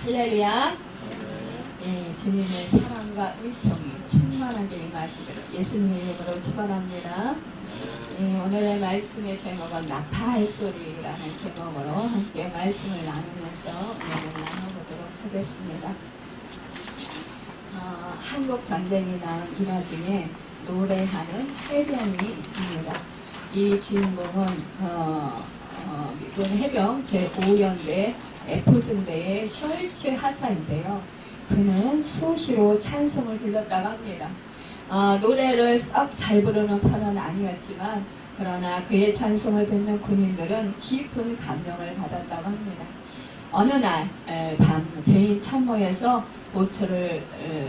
할렐루야. 예, 주님의 사랑과 은총이 충만하게 임하시기를 예수님의 이름으로 축원합니다. 예, 오늘의 말씀의 제목은 나팔 소리라는 제목으로 함께 말씀을 나누면서 오늘을 나눠보도록 하겠습니다. 한국 전쟁이 난 일화 중에 노래하는 해병이 있습니다. 이 주인공은 미군 해병 제5연대 F중대의 셜츠 하사인데요. 그는 수시로 찬송을 불렀다고 합니다. 노래를 썩 잘 부르는 편은 아니었지만 그러나 그의 찬송을 듣는 군인들은 깊은 감명을 받았다고 합니다. 어느 날 밤 대인 참모에서 보트를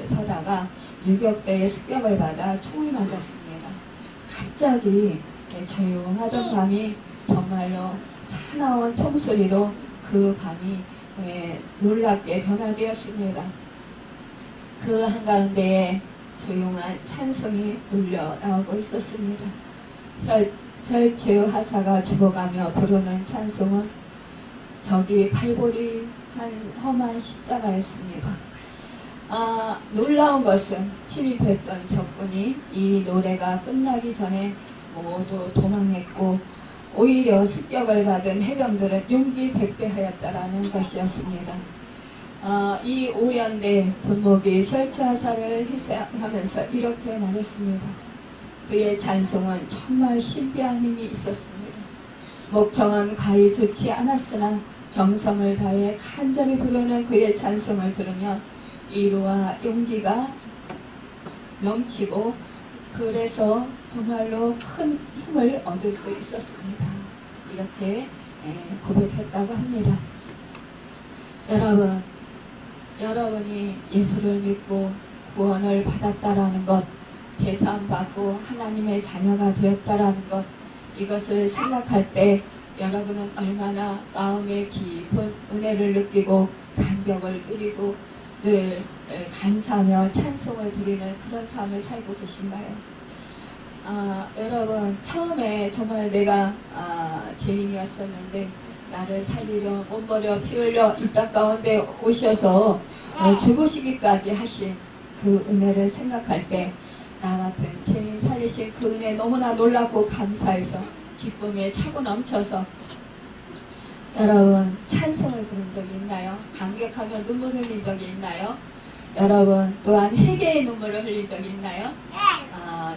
서다가 유격대의 습격을 받아 총을 맞았습니다. 갑자기 조용하던 밤이 정말로 사나운 총소리로 그 밤이 놀랍게 변화되었습니다. 그 한가운데에 조용한 찬송이 울려 나오고 있었습니다. 셜츠 하사가 죽어가며 부르는 찬송은 저기 칼보리 한 험한 십자가였습니다. 놀라운 것은 침입했던 적군이 이 노래가 끝나기 전에 모두 도망했고 오히려 습격을 받은 해병들은 용기 백배하였다라는 것이었습니다. 이 5연대 군목이 셜츠 하사를 희생하면서 이렇게 말했습니다. 그의 찬송은 정말 신비한 힘이 있었습니다. 목청은 가히 좋지 않았으나 정성을 다해 간절히 부르는 그의 찬송을 들으면 위로와 용기가 넘치고 그래서 정말로 큰 힘을 얻을 수 있었습니다. 이렇게 고백했다고 합니다. 여러분이 예수를 믿고 구원을 받았다라는 것, 제사함받고 하나님의 자녀가 되었다라는 것, 이것을 생각할 때 여러분은 얼마나 마음의 깊은 은혜를 느끼고 감격을 누리고 늘 감사하며 찬송을 드리는 그런 삶을 살고 계신가요? 여러분, 처음에 정말 내가 죄인이었었는데 나를 살리려 몸버려 피 흘려 이 땅 가운데 오셔서 죽으시기까지 하신 그 은혜를 생각할 때 나 같은 죄인 살리신 그 은혜 너무나 놀랍고 감사해서 기쁨에 차고 넘쳐서 여러분 찬송을 부른 적이 있나요? 감격하며 눈물 흘린 적이 있나요? 여러분 또한 회개의 눈물을 흘린 적이 있나요?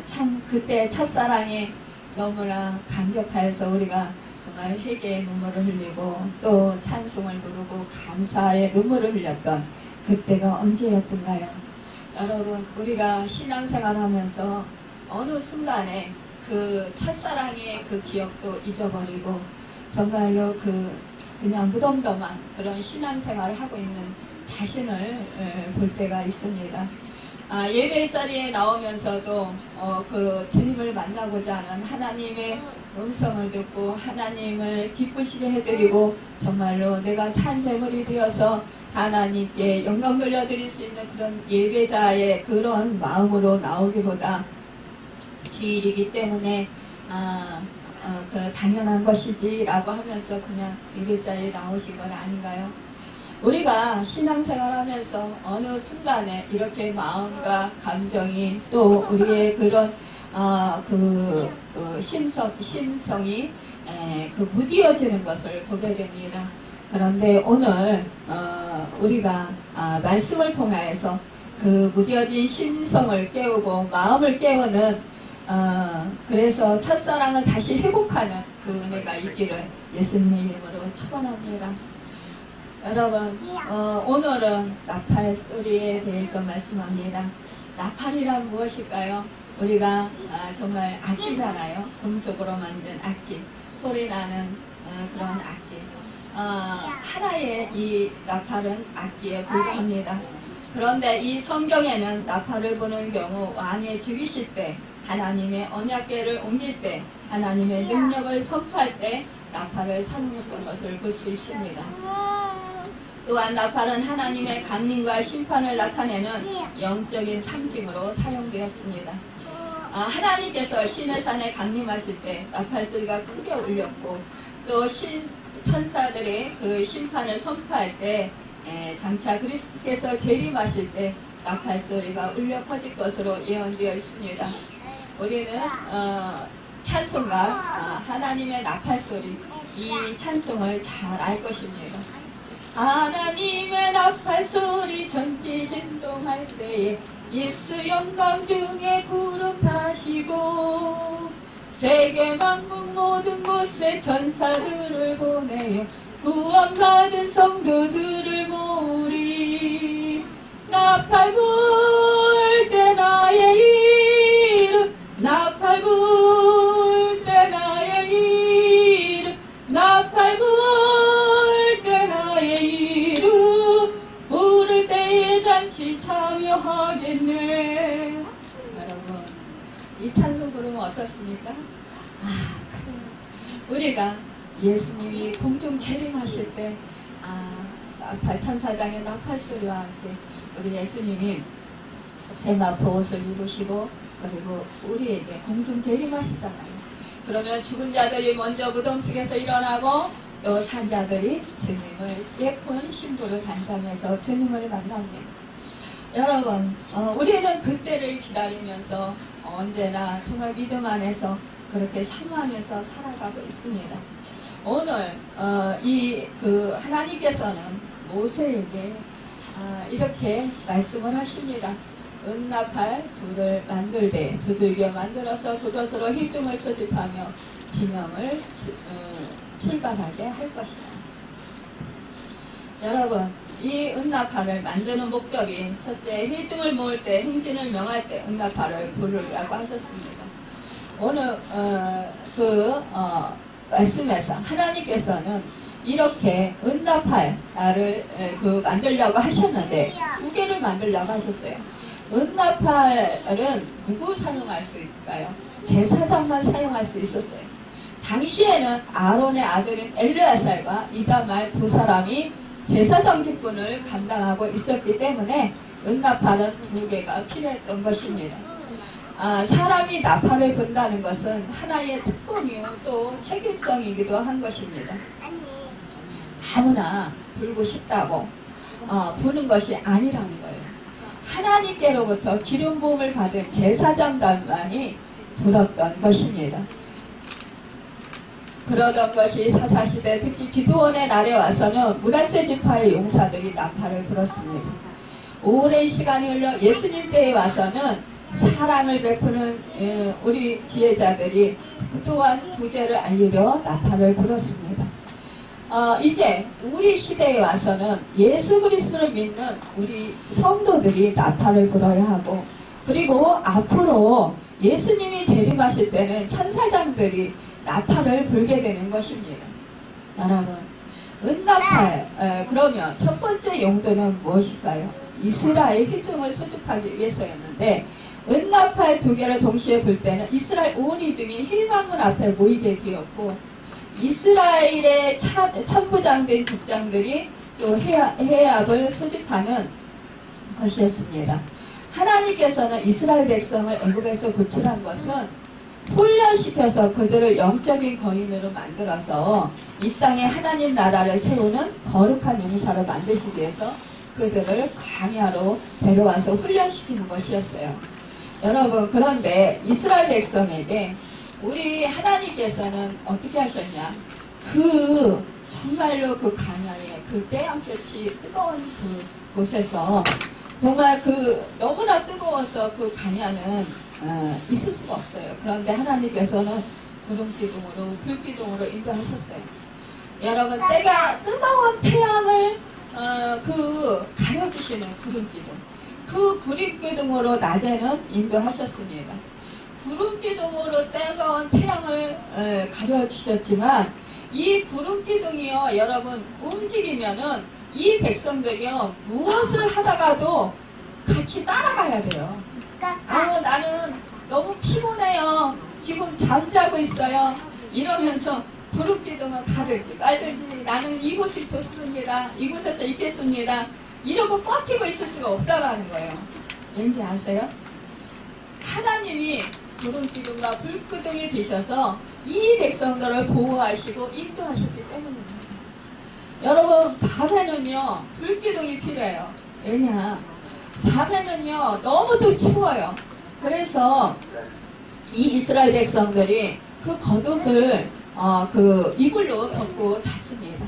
참 그때 첫사랑이 너무나 감격하여서 우리가 정말 회개의 눈물을 흘리고 또 찬송을 부르고 감사의 눈물을 흘렸던 그때가 언제였던가요? 여러분 우리가 신앙생활하면서 어느 순간에 그 첫사랑의 그 기억도 잊어버리고 정말로 그냥 무덤덤한 그런 신앙생활을 하고 있는 자신을 볼 때가 있습니다. 예배 자리에 나오면서도 그 주님을 만나고자 하는 하나님의 음성을 듣고 하나님을 기쁘시게 해드리고 정말로 내가 산재물이 되어서 하나님께 영광 돌려드릴 수 있는 그런 예배자의 그런 마음으로 나오기보다 주일이기 때문에 당연한 것이지 라고 하면서 그냥 예배자에 나오신 건 아닌가요? 우리가 신앙생활하면서 어느 순간에 이렇게 마음과 감정이 또 우리의 그런 심성이 무디어지는 것을 보게 됩니다. 그런데 오늘 우리가 말씀을 통하여서 그 무뎌진 심성을 깨우고 마음을 깨우는 그래서 첫사랑을 다시 회복하는 그 은혜가 있기를 예수님의 이름으로 축원합니다. 여러분 오늘은 나팔 소리에 대해서 말씀합니다. 나팔이란 무엇일까요? 우리가 정말 악기잖아요. 금속으로 만든 악기, 소리나는 그런 악기. 하나의 이 나팔은 악기에 불과합니다. 그런데 이 성경에는 나팔을 부는 경우 왕이 죽이실 때, 하나님의 언약궤를 옮길 때, 하나님의 능력을 선포할 때 나팔을 사용했던 것을 볼 수 있습니다. 또한 나팔은 하나님의 강림과 심판을 나타내는 영적인 상징으로 사용되었습니다. 하나님께서 시내산에 강림하실 때 나팔 소리가 크게 울렸고 또 천사들의 그 심판을 선포할 때 장차 그리스도께서 재림하실 때 나팔 소리가 울려 퍼질 것으로 예언되어 있습니다. 우리는 찬송가 하나님의 나팔 소리 이 찬송을 잘 알 것입니다. 하나님의 나팔 소리 전지 진동할 때에 예수 영광 중에 구름 타시고 세계 만국 모든 곳에 전사들을 보내요 구원받은 성도들을 모으리 나팔 불 때 나의 이름 나팔 불 때 나의 이름 나팔 불 때 나의 이름 부를 때에 잔치 참여하겠네. 여러분 이 찬송 부르면 어떻습니까? 우리가 예수님이 공중 재림하실 때 나팔 천사장의 나팔 소리와 함께 우리 예수님이 세마포 옷을 입으시고 그리고 우리에게 공중 재림하시잖아요. 그러면 죽은 자들이 먼저 무덤 속에서 일어나고 또 산자들이 주님을 예쁜 신부로 단장해서 주님을 만납니다. 여러분 우리는 그때를 기다리면서 언제나 정말 믿음 안에서 그렇게 사모하면서 살아가고 있습니다. 오늘 하나님께서는 모세에게 이렇게 말씀을 하십니다. 은나팔 둘을 만들되 두들겨 만들어서 그것으로 희중을 소집하며 진영을 출발하게 할 것이다. 여러분 이 은나팔을 만드는 목적이 첫째 희중을 모을 때 행진을 명할 때 은나팔을 부르라고 하셨습니다. 오늘 말씀에서 하나님께서는 이렇게 은나팔을 만들려고 하셨는데 두 개를 만들려고 하셨어요. 은나팔은 누구 사용할 수 있을까요? 제사장만 사용할 수 있었어요. 당시에는 아론의 아들인 엘르아살과 이다말 두 사람이 제사장 직분을 감당하고 있었기 때문에 은나팔은 두 개가 필요했던 것입니다. 사람이 나팔을 분다는 것은 하나의 특권이요 또 책임성이기도 한 것입니다. 아무나 불고 싶다고 부는 것이 아니라는 거예요. 하나님께로부터 기름 부음을 받은 제사장단만이 불었던 것입니다. 그러던 것이 사사시대 특히 기드온의 날에 와서는 므낫세 지파의 용사들이 나팔을 불었습니다. 오랜 시간이 흘러 예수님 때에 와서는 사랑을 베푸는 우리 지혜자들이 또한 구제를 알리려 나팔을 불었습니다. 이제 우리 시대에 와서는 예수 그리스도를 믿는 우리 성도들이 나팔을 불어야 하고 그리고 앞으로 예수님이 재림하실 때는 천사장들이 나팔을 불게 되는 것입니다. 여러분 은나팔 그러면 첫 번째 용도는 무엇일까요? 이스라엘 회중을 소집하기 위해서였는데 은나팔 두 개를 동시에 불 때는 이스라엘 온 회중이 힐망문 앞에 모이게 되었고 이스라엘의 천부장된 국장들이 또 해압을 소집하는 것이었습니다. 하나님께서는 이스라엘 백성을 애굽에서 구출한 것은 훈련시켜서 그들을 영적인 거인으로 만들어서 이 땅에 하나님 나라를 세우는 거룩한 용사로 만드시기 위해서 그들을 광야로 데려와서 훈련시키는 것이었어요. 여러분 그런데 이스라엘 백성에게 우리 하나님께서는 어떻게 하셨냐? 정말로 그 광야에 그 태양볕이 뜨거운 그 곳에서 정말 너무나 뜨거워서 그 광야는 있을 수가 없어요. 그런데 하나님께서는 구름기둥으로 불기둥으로 인도하셨어요. 여러분 때가 뜨거운 태양을 가려주시는 구름기둥 그 구름기둥으로 낮에는 인도하셨습니다. 구름기둥으로 뜨거운 태양을 가려주셨지만 이 구름기둥이요 여러분 움직이면은 이 백성들이요 무엇을 하다가도 같이 따라가야 돼요. 나는 너무 피곤해요. 지금 잠자고 있어요. 이러면서 구름기둥은 가든지 말든지 나는 이곳이 좋습니다. 이곳에서 있겠습니다. 이러고 버티고 있을 수가 없다라는 거예요. 왠지 아세요? 하나님이 구름기둥과 불기둥이 되셔서 이 백성들을 보호하시고 인도하셨기 때문입니다. 여러분, 밤에는요, 불기둥이 필요해요. 왜냐? 밤에는요, 너무도 추워요. 그래서 이 이스라엘 백성들이 그 겉옷을 그 이불로 덮고 잤습니다.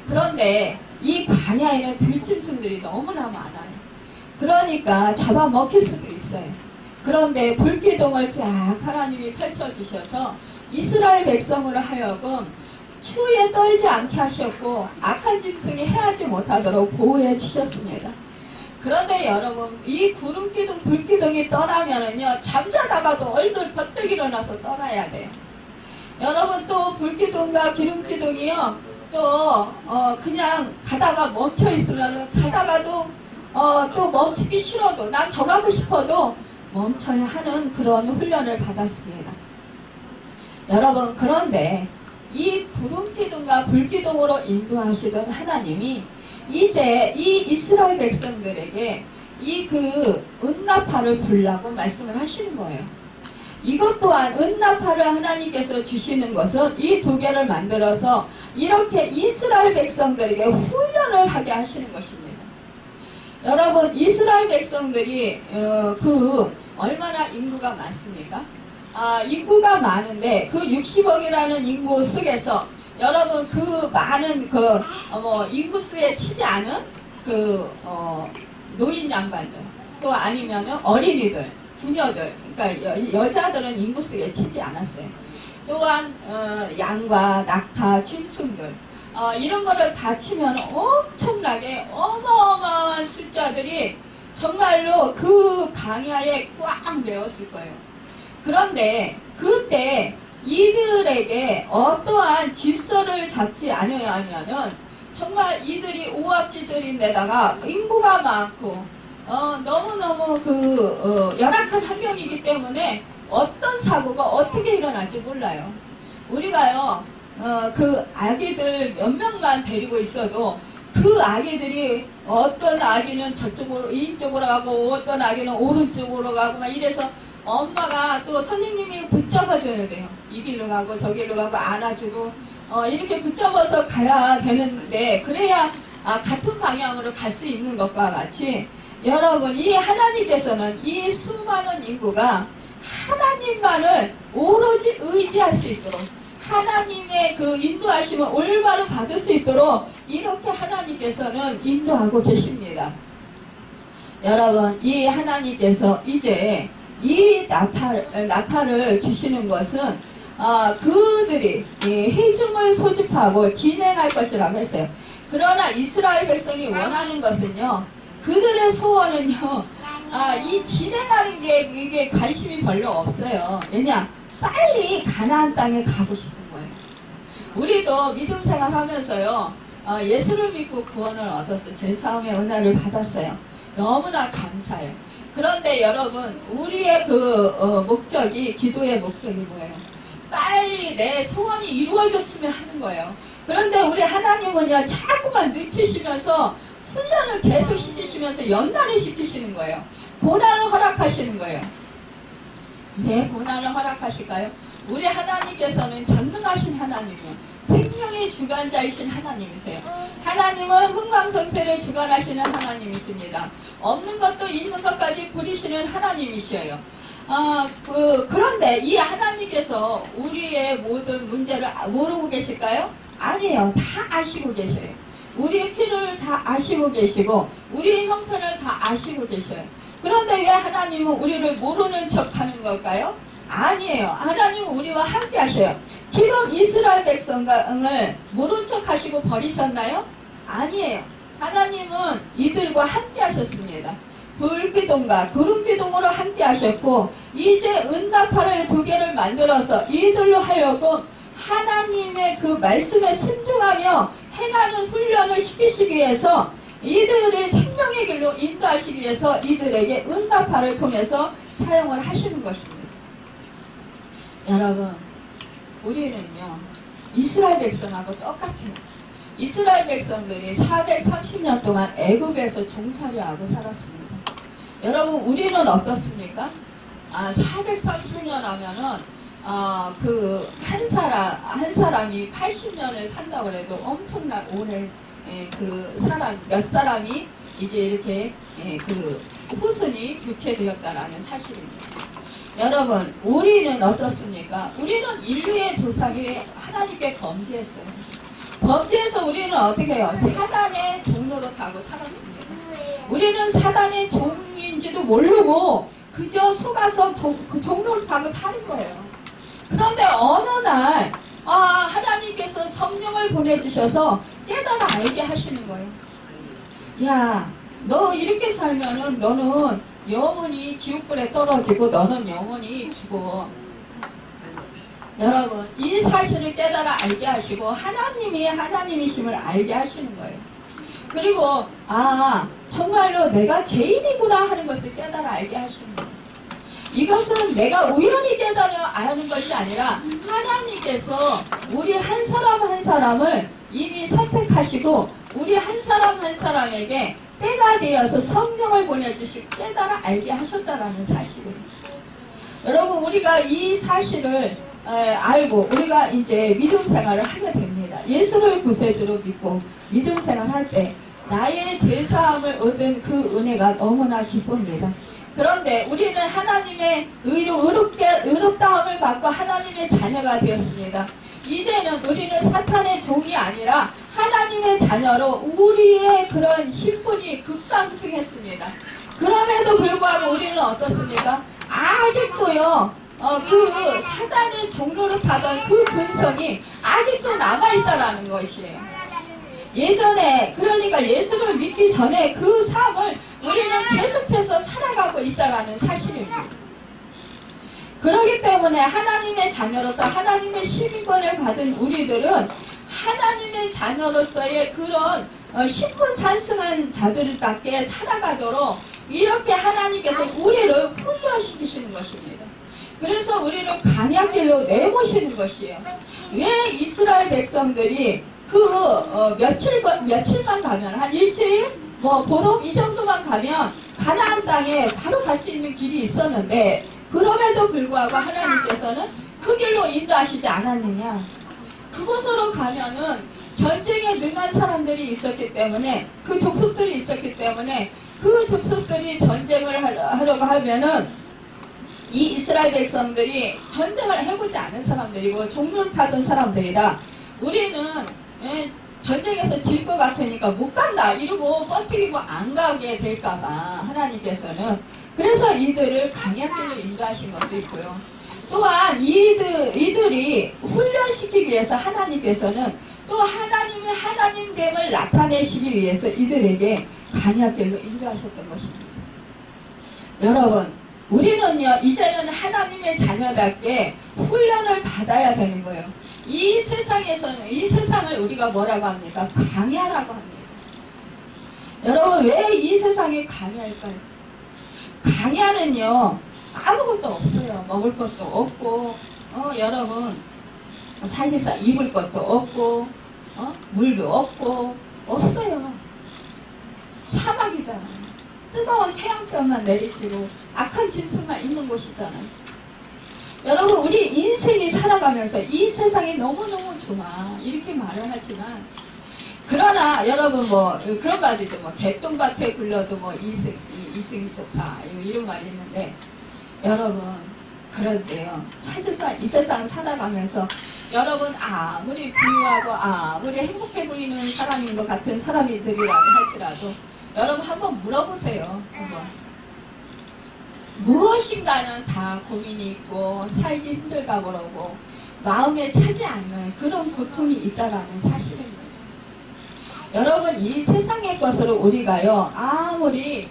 그런데 이 광야에는 들짐승들이 너무나 많아요. 그러니까 잡아먹힐 수도 있어요. 그런데 불기둥을 쫙 하나님이 펼쳐주셔서 이스라엘 백성으로 하여금 추위에 떨지 않게 하셨고 악한 짐승이 해하지 못하도록 보호해 주셨습니다. 그런데 여러분, 이 구름기둥, 불기둥이 떠나면은요, 잠자다가도 얼굴 벌떡 일어나서 떠나야 돼요. 여러분, 또 불기둥과 기름기둥이요, 또 그냥 가다가 멈춰 있으면은 가다가도 또 멈추기 싫어도 난 더 가고 싶어도 멈춰야 하는 그런 훈련을 받았습니다. 여러분, 그런데 이 구름기둥과 불기둥으로 인도하시던 하나님이 이제 이 이스라엘 백성들에게 이 그 은나팔을 불라고 말씀을 하시는 거예요. 이것 또한 은나팔을 하나님께서 주시는 것은 이 두 개를 만들어서 이렇게 이스라엘 백성들에게 훈련을 하게 하시는 것입니다. 여러분, 이스라엘 백성들이 얼마나 인구가 많습니까? 인구가 많은데 그 60억이라는 인구 속에서 여러분, 그 많은 인구 수에 치지 않은 노인 양반들, 또 아니면은 어린이들, 부녀들, 그러니까 여자들은 인구 수에 치지 않았어요. 또한 양과 낙타, 짐승들, 이런 거를 다 치면 엄청나게 어마어마한 숫자들이 정말로 그 광야에 꽉 메웠을 거예요. 그런데 그때 이들에게 어떠한 질서를 잡지 않아야 하면은 정말 이들이 오합지졸인데다가 인구가 많고 너무너무 열악한 환경이기 때문에 어떤 사고가 어떻게 일어날지 몰라요. 우리가요 그 아기들 몇 명만 데리고 있어도 그 아기들이 어떤 아기는 저쪽으로 이쪽으로 가고 어떤 아기는 오른쪽으로 가고 막 이래서 엄마가 또 선생님이 붙잡아줘야 돼요. 이 길로 가고 저 길로 가고 안아주고 이렇게 붙잡아서 가야 되는데 그래야 같은 방향으로 갈 수 있는 것과 같이 여러분, 이 하나님께서는 이 수많은 인구가 하나님만을 오로지 의지할 수 있도록 하나님의 그 인도하심을 올바로 받을 수 있도록 이렇게 하나님께서는 인도하고 계십니다. 여러분, 이 하나님께서 이제 이 나팔을 주시는 것은 그들이 회중을 소집하고 진행할 것이라고 했어요. 그러나 이스라엘 백성이 원하는 것은요, 그들의 소원은요, 이 진행하는 게 이게 관심이 별로 없어요. 왜냐? 빨리 가나안 땅에 가고 싶은 거예요. 우리도 믿음 생활 하면서요, 예수를 믿고 구원을 얻었어요. 제사함의 은혜를 받았어요. 너무나 감사해요. 그런데 여러분, 우리의 목적이, 기도의 목적이 뭐예요? 빨리 내 소원이 이루어졌으면 하는 거예요. 그런데 우리 하나님은요, 자꾸만 늦추시면서 훈련을 계속 시키시면서 연단을 시키시는 거예요. 고난을 허락하시는 거예요. 왜 고난을 허락하실까요? 우리 하나님께서는 전능하신 하나님이요, 생명의 주관자이신 하나님이세요. 하나님은 흥망성쇠를 주관하시는 하나님이십니다. 없는 것도 있는 것까지 부리시는 하나님이셔요. 그런데 이 하나님께서 우리의 모든 문제를 모르고 계실까요? 아니에요. 다 아시고 계셔요. 우리의 필요를 다 아시고 계시고 우리의 형편을 다 아시고 계셔요. 그런데 왜 하나님은 우리를 모르는 척 하는 걸까요? 아니에요. 하나님은 우리와 함께 하셔요. 지금 이스라엘 백성을 모른 척 하시고 버리셨나요? 아니에요. 하나님은 이들과 함께 하셨습니다. 불기둥과 구름기둥으로 함께 하셨고 이제 은나팔을 두 개를 만들어서 이들로 하여금 하나님의 그 말씀에 순종하며 행하는 훈련을 시키시기 위해서 이들의 생명의 길로 인도하시기 위해서 이들에게 은나팔을 통해서 사용을 하시는 것입니다. 여러분, 우리는요, 이스라엘 백성하고 똑같아요. 이스라엘 백성들이 430년 동안 애굽에서 종살이하고 살았습니다. 여러분, 우리는 어떻습니까? 430년 하면은 한 사람이 80년을 산다고 해도 엄청난 오래 그 사람, 몇 사람이 이제 이렇게 그 후손이 교체되었다라는 사실입니다. 여러분, 우리는 어떻습니까? 우리는 인류의 조상이 하나님께 범죄했어요. 범죄해서 우리는 어떻게 해요? 사단의 종로로 타고 살았습니다. 우리는 사단의 종인지도 모르고 그저 속아서 그 종로를 타고 사는 거예요. 그런데 어느 날 하나님께서 성령을 보내주셔서 깨달아 알게 하시는 거예요. 야, 너 이렇게 살면은 너는 영원히 지옥불에 떨어지고 너는 영원히 죽어. 여러분, 이 사실을 깨달아 알게 하시고 하나님이 하나님이심을 알게 하시는 거예요. 그리고 정말로 내가 죄인이구나 하는 것을 깨달아 알게 하시는 거예요. 이것은 내가 우연히 깨달아 아는 것이 아니라 하나님께서 우리 한 사람 한 사람을 이미 선택하시고 우리 한 사람 한 사람에게 때가 되어서 성령을 보내주시고 깨달아 알게 하셨다라는 사실입니다. 여러분, 우리가 이 사실을 알고 우리가 이제 믿음 생활을 하게 됩니다. 예수를 구세주로 믿고 믿음 생활할 때 나의 죄사함을 얻은 그 은혜가 너무나 기쁩니다. 그런데 우리는 하나님의 의롭다함을 받고 하나님의 자녀가 되었습니다. 이제는 우리는 사탄의 종이 아니라 하나님의 자녀로 우리의 그런 신분이 급상승했습니다. 그럼에도 불구하고 우리는 어떻습니까? 아직도요, 그 사단의 종로로 타던 그 근성이 아직도 남아있다라는 것이에요. 예전에, 그러니까 예수를 믿기 전에 그 삶을 우리는 계속해서 살아가고 있다라는 사실입니다. 그렇기 때문에 하나님의 자녀로서 하나님의 시민권을 받은 우리들은 하나님의 자녀로서의 그런 신분 찬승한 자들답게 살아가도록 이렇게 하나님께서 우리를 훈련시키시는 것입니다. 그래서 우리를 광야길로 내모시는 것이에요. 왜 이스라엘 백성들이 며칠만 가면, 한 일주일, 보름 이 정도만 가면 가나안 땅에 바로 갈 수 있는 길이 있었는데, 그럼에도 불구하고 하나님께서는 그 길로 인도하시지 않았느냐? 그곳으로 가면은 전쟁에 능한 사람들이 있었기 때문에, 그 족속들이 있었기 때문에, 그 족속들이 전쟁을 하려고 하면은 이 이스라엘 백성들이 전쟁을 해보지 않은 사람들이고 종로를 타던 사람들이라 우리는 전쟁에서 질 것 같으니까 못 간다 이러고 뻗뜨리고 안 가게 될까봐 하나님께서는 그래서 이들을 광야길로 인도하신 것도 있고요. 또한 이들이 훈련시키기 위해서 하나님께서는 또 하나님의 하나님됨을 나타내시기 위해서 이들에게 광야길로 인도하셨던 것입니다. 여러분, 우리는요 이제는 하나님의 자녀답게 훈련을 받아야 되는 거예요. 이 세상에서는 이 세상을 우리가 뭐라고 합니까? 광야라고 합니다. 여러분, 왜 이 세상이 광야일까요? 광야는요 아무것도 없어요. 먹을 것도 없고 여러분 사실상 입을 것도 없고 물도 없고 없어요. 사막이잖아요. 뜨거운 태양볕만 내리치고 악한 짐승만 있는 곳이잖아요. 여러분, 우리 인생이 살아가면서 이 세상이 너무너무 좋아 이렇게 말을 하지만 그러나 여러분 그런 말도 있죠. 개똥밭에 굴러도 이승이 좋다 이런 말이 있는데 여러분 그런데요 사실상 이 세상 살아가면서 여러분 아무리 부유하고 아무리 행복해 보이는 사람인 것 같은 사람들이라고 할지라도 여러분 한번 물어보세요. 무엇인가는 다 고민이 있고 살기 힘들다 그러고 마음에 차지 않는 그런 고통이 있다라는 사실입니다. 여러분, 이 세상의 것으로 우리가요 아무리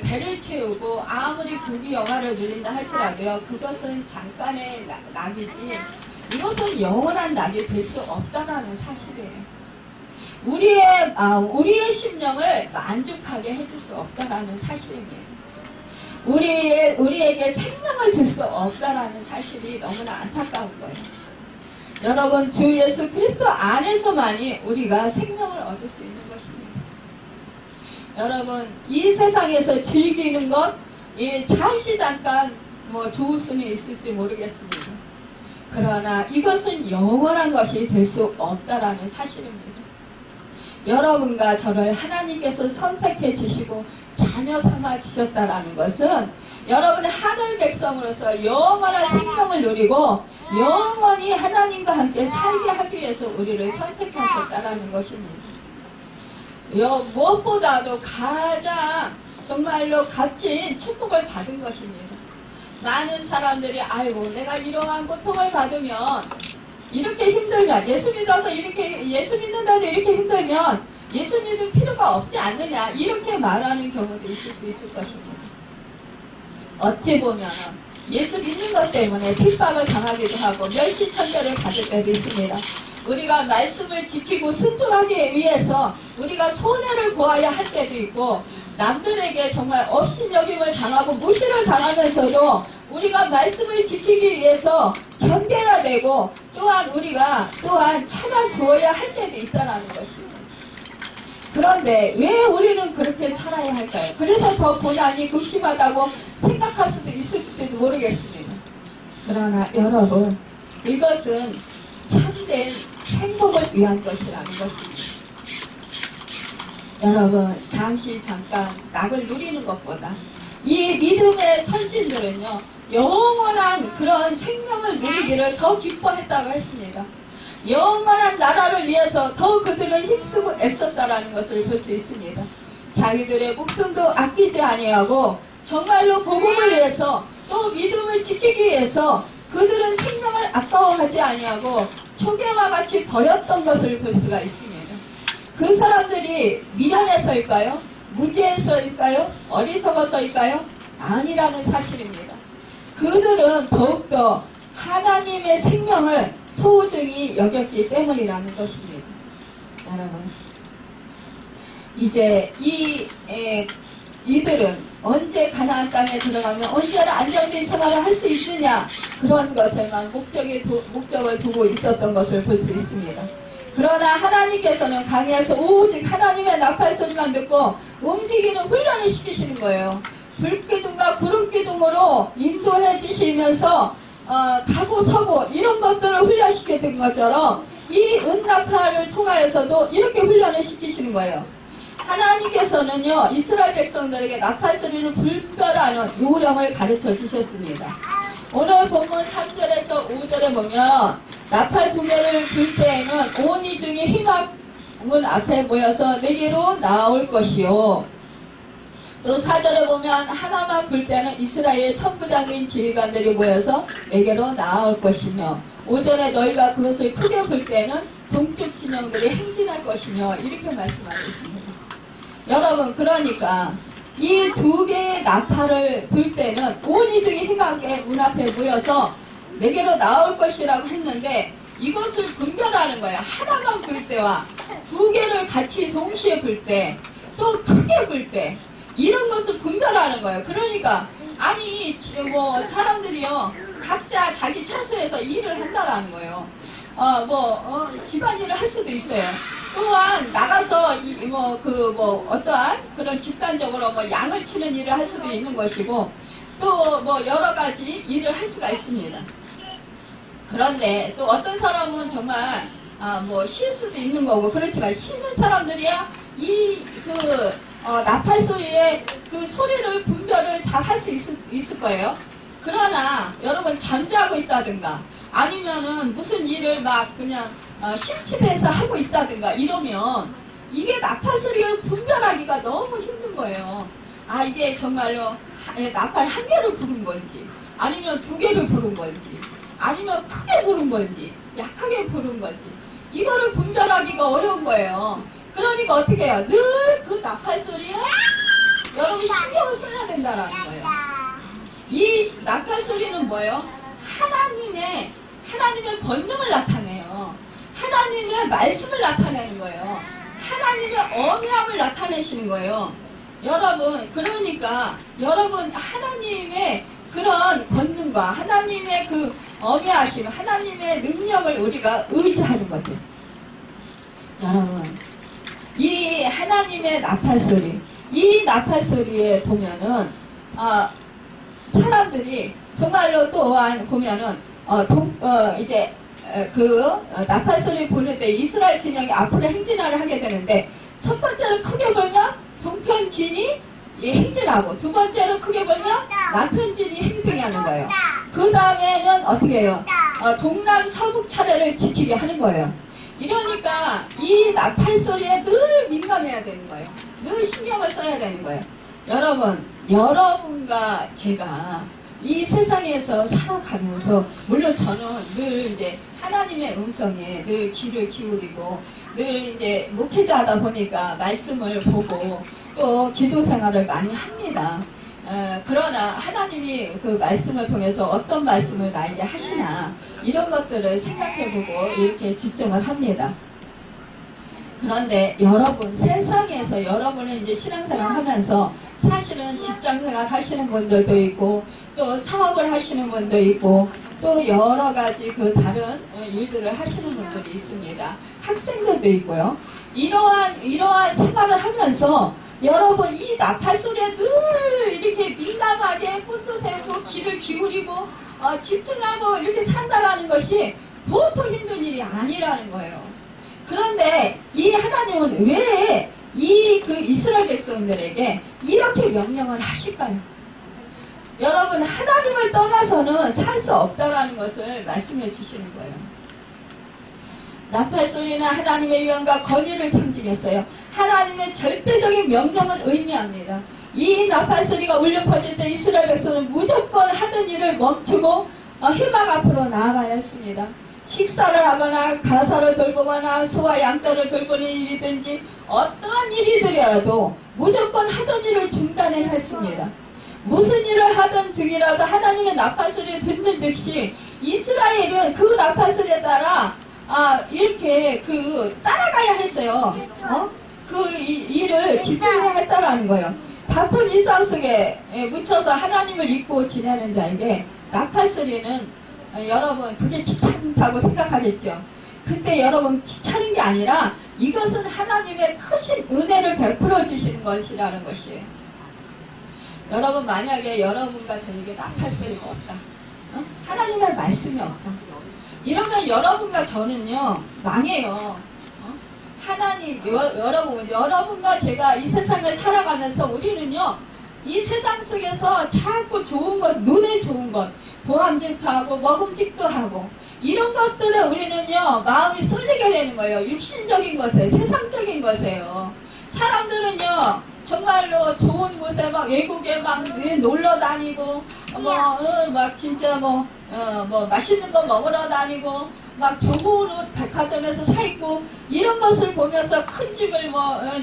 배를 채우고 아무리 부귀 영화를 누린다 할지라도요 그것은 잠깐의 낙이지 이것은 영원한 낙이 될 수 없다라는 사실이에요. 우리의 심령을 만족하게 해줄 수 없다라는 사실입니다. 우리에게 생명을 줄 수 없다라는 사실이 너무나 안타까운 거예요. 여러분, 주 예수 그리스도 안에서만이 우리가 생명을 얻을 수 있는 것입니다. 여러분, 이 세상에서 즐기는 것, 잠시 잠깐 좋을 수는 있을지 모르겠습니다. 그러나 이것은 영원한 것이 될 수 없다라는 사실입니다. 여러분과 저를 하나님께서 선택해 주시고 자녀 삼아 주셨다라는 것은 여러분의 하늘 백성으로서 영원한 생명을 누리고 영원히 하나님과 함께 살게 하기 위해서 우리를 선택하셨다라는 것입니다. 무엇보다도 가장 정말로 값진 축복을 받은 것입니다. 많은 사람들이 아이고 내가 이러한 고통을 받으면 이렇게 힘들면 예수 믿어서 이렇게 예수 믿는다고 이렇게 힘들면 예수 믿을 필요가 없지 않느냐 이렇게 말하는 경우도 있을 수 있을 것입니다. 어찌 보면 예수 믿는 것 때문에 핍박을 당하기도 하고 멸시천대를 받을 때도 있습니다. 우리가 말씀을 지키고 순종하기 위해서 우리가 손해를 보아야 할 때도 있고 남들에게 정말 업신여김을 당하고 무시를 당하면서도 우리가 말씀을 지키기 위해서 견뎌야 되고 또한 우리가 또한 찾아주어야 할 때도 있다는 것입니다. 그런데 왜 우리는 그렇게 살아야 할까요? 그래서 더 고난이 극심하다고 생각할 수도 있을지도 모르겠습니다. 그러나 여러분 이것은 참된 행복을 위한 것이라는 것입니다. 여러분 잠깐 낙을 누리는 것보다 이 믿음의 선진들은요 영원한 그런 생명을 누리기를 더 기뻐했다고 했습니다. 영원한 나라를 위해서 더 그들은 힘쓰고 애썼다라는 것을 볼 수 있습니다. 자기들의 목숨도 아끼지 아니하고 정말로 복음을 위해서 또 믿음을 지키기 위해서 그들은 생명을 아까워하지 아니하고 초계와 같이 버렸던 것을 볼 수가 있습니다. 그 사람들이 미련해서일까요? 무지해서일까요? 어리석어서일까요? 아니라는 사실입니다. 그들은 더욱더 하나님의 생명을 소중히 여겼기 때문이라는 것입니다. 여러분, 이제 이들은 언제 가나안 땅에 들어가면 언제나 안정된 생활을 할 수 있느냐 그런 것에만 목적을 두고 있었던 것을 볼 수 있습니다. 그러나 하나님께서는 강에서 오직 하나님의 나팔 소리만 듣고 움직이는 훈련을 시키시는 거예요. 불기둥과 구름기둥으로 인도해 주시면서 가고 서고 이런 것들을 훈련시켰던 것처럼 이 은나팔을 통하여서도 이렇게 훈련을 시키시는 거예요. 하나님께서는요 이스라엘 백성들에게 나팔 소리를 불별하는 요령을 가르쳐 주셨습니다. 오늘 본문 3절에서 5절에 보면 나팔 두 개를 불 때에는 온 이중이 희막 문 앞에 모여서 내게로 나올 것이요. 또 4절에 보면 하나만 불 때는 이스라엘 천부장인 지휘관들이 모여서 내게로 나올 것이며 5절에 너희가 그것을 크게 불 때는 동쪽 진영들이 행진할 것이며 이렇게 말씀하고 있습니다. 여러분 그러니까 이 두 개의 나팔을 불 때는 온 이중이 희망의 문 앞에 모여서 내게로 나올 것이라고 했는데 이것을 분별하는 거예요. 하나만 불 때와 두 개를 같이 동시에 불 때 또 크게 불 때 이런 것을 분별하는 거예요. 그러니까 아니 뭐 사람들이요 각자 자기 처소에서 일을 한다라는 거예요. 집안일을 할 수도 있어요. 또한 나가서 어떠한 그런 집단적으로 양을 치는 일을 할 수도 있는 것이고 또 여러 가지 일을 할 수가 있습니다. 그런데 또 어떤 사람은 정말 쉴 수도 있는 거고 그렇지만 쉬는 사람들이야 나팔 소리에 그 소리를 분별을 잘 할 수 있을 거예요. 그러나 여러분 잠자고 있다든가 아니면은 무슨 일을 막 그냥 심취해서 하고 있다든가 이러면 이게 나팔 소리를 분별하기가 너무 힘든 거예요. 이게 정말로 나팔 한 개를 부른 건지 아니면 두 개를 부른 건지 아니면 크게 부른 건지 약하게 부른 건지 이거를 분별하기가 어려운 거예요. 그러니까 어떻게 해요? 늘 그 나팔 소리에 여러분 신경을 써야 된다라는 거예요. 이 나팔 소리는 뭐예요? 하나님의 권능을 나타내요. 하나님의 말씀을 나타내는 거예요. 하나님의 어미함을 나타내시는 거예요. 여러분 그러니까 여러분 하나님의 그런 권능과 하나님의 그 어미하심 하나님의 능력을 우리가 의지하는 거죠. 여러분 이 하나님의 나팔 소리 이 나팔 소리에 보면은 사람들이 정말로 또한 보면은 이제 나팔소리 부를 때 이스라엘 진영이 앞으로 행진을 하게 되는데, 첫 번째로 크게 불면 동편진이 행진하고, 두 번째로 크게 불면 남편진이 행진하는 거예요. 그 다음에는 어떻게 해요? 동남 서북 차례를 지키게 하는 거예요. 이러니까 이 나팔소리에 늘 민감해야 되는 거예요. 늘 신경을 써야 되는 거예요. 여러분, 여러분과 제가 이 세상에서 살아가면서, 물론 저는 늘 이제 하나님의 음성에 늘 귀를 기울이고, 늘 이제 목회자 하다 보니까 말씀을 보고 또 기도 생활을 많이 합니다. 그러나 하나님이 그 말씀을 통해서 어떤 말씀을 나에게 하시나, 이런 것들을 생각해보고 이렇게 집중을 합니다. 그런데 여러분, 세상에서 여러분은 이제 신앙생활 하면서 사실은 직장생활 하시는 분들도 있고, 또 사업을 하시는 분도 있고, 또 여러 가지 그 다른 일들을 하시는 분들이 있습니다. 학생들도 있고요. 이러한 생활을 하면서 여러분, 이 나팔소리에 늘 이렇게 민감하게 뿔도 세우고 귀를 기울이고 집중하고 이렇게 산다라는 것이 보통 힘든 일이 아니라는 거예요. 그런데 이 하나님은 왜 그 이스라엘 백성들에게 이렇게 명령을 하실까요? 여러분, 하나님을 떠나서는 살 수 없다라는 것을 말씀해 주시는 거예요. 나팔소리는 하나님의 유언과 권위를 상징했어요. 하나님의 절대적인 명령을 의미합니다. 이 나팔소리가 울려 퍼질 때 이스라엘 백성은 무조건 하던 일을 멈추고 희망 앞으로 나아가야 했습니다. 식사를 하거나 가사를 돌보거나 소와 양떼를 돌보는 일이든지 어떠한 일이더라도 무조건 하던 일을 중단해야 했습니다. 무슨 일을 하던 중이라도 하나님의 나팔소리를 듣는 즉시 이스라엘은 그 나팔소리에 따라 이렇게 따라가야 했어요. 그 일을 집중해야 했다라는 거예요. 바쁜 일상 속에 묻혀서 하나님을 잊고 지내는 자에게 나팔소리는 여러분, 그게 귀찮다고 생각하겠죠. 근데 여러분, 귀찮은 게 아니라 이것은 하나님의 크신 은혜를 베풀어 주시는 것이라는 것이에요. 여러분, 만약에 여러분과 저에게 나팔소리가 없다, 하나님의 말씀이 없다, 이러면 여러분과 저는요 망해요. 하나님, 여러분과 제가 이 세상을 살아가면서 우리는요 이 세상 속에서 자꾸 좋은 것, 눈에 좋은 것, 보암직도 하고 먹음직도 하고 이런 것들에 우리는요 마음이 쏠리게 되는 거예요. 육신적인 것에, 세상적인 것에요. 사람들은요 정말로 좋은 곳에 막 외국에 막 놀러 다니고 막 진짜 맛있는 거 먹으러 다니고 막 좋은 옷 백화점에서 사 입고 이런 것을 보면서 큰 집을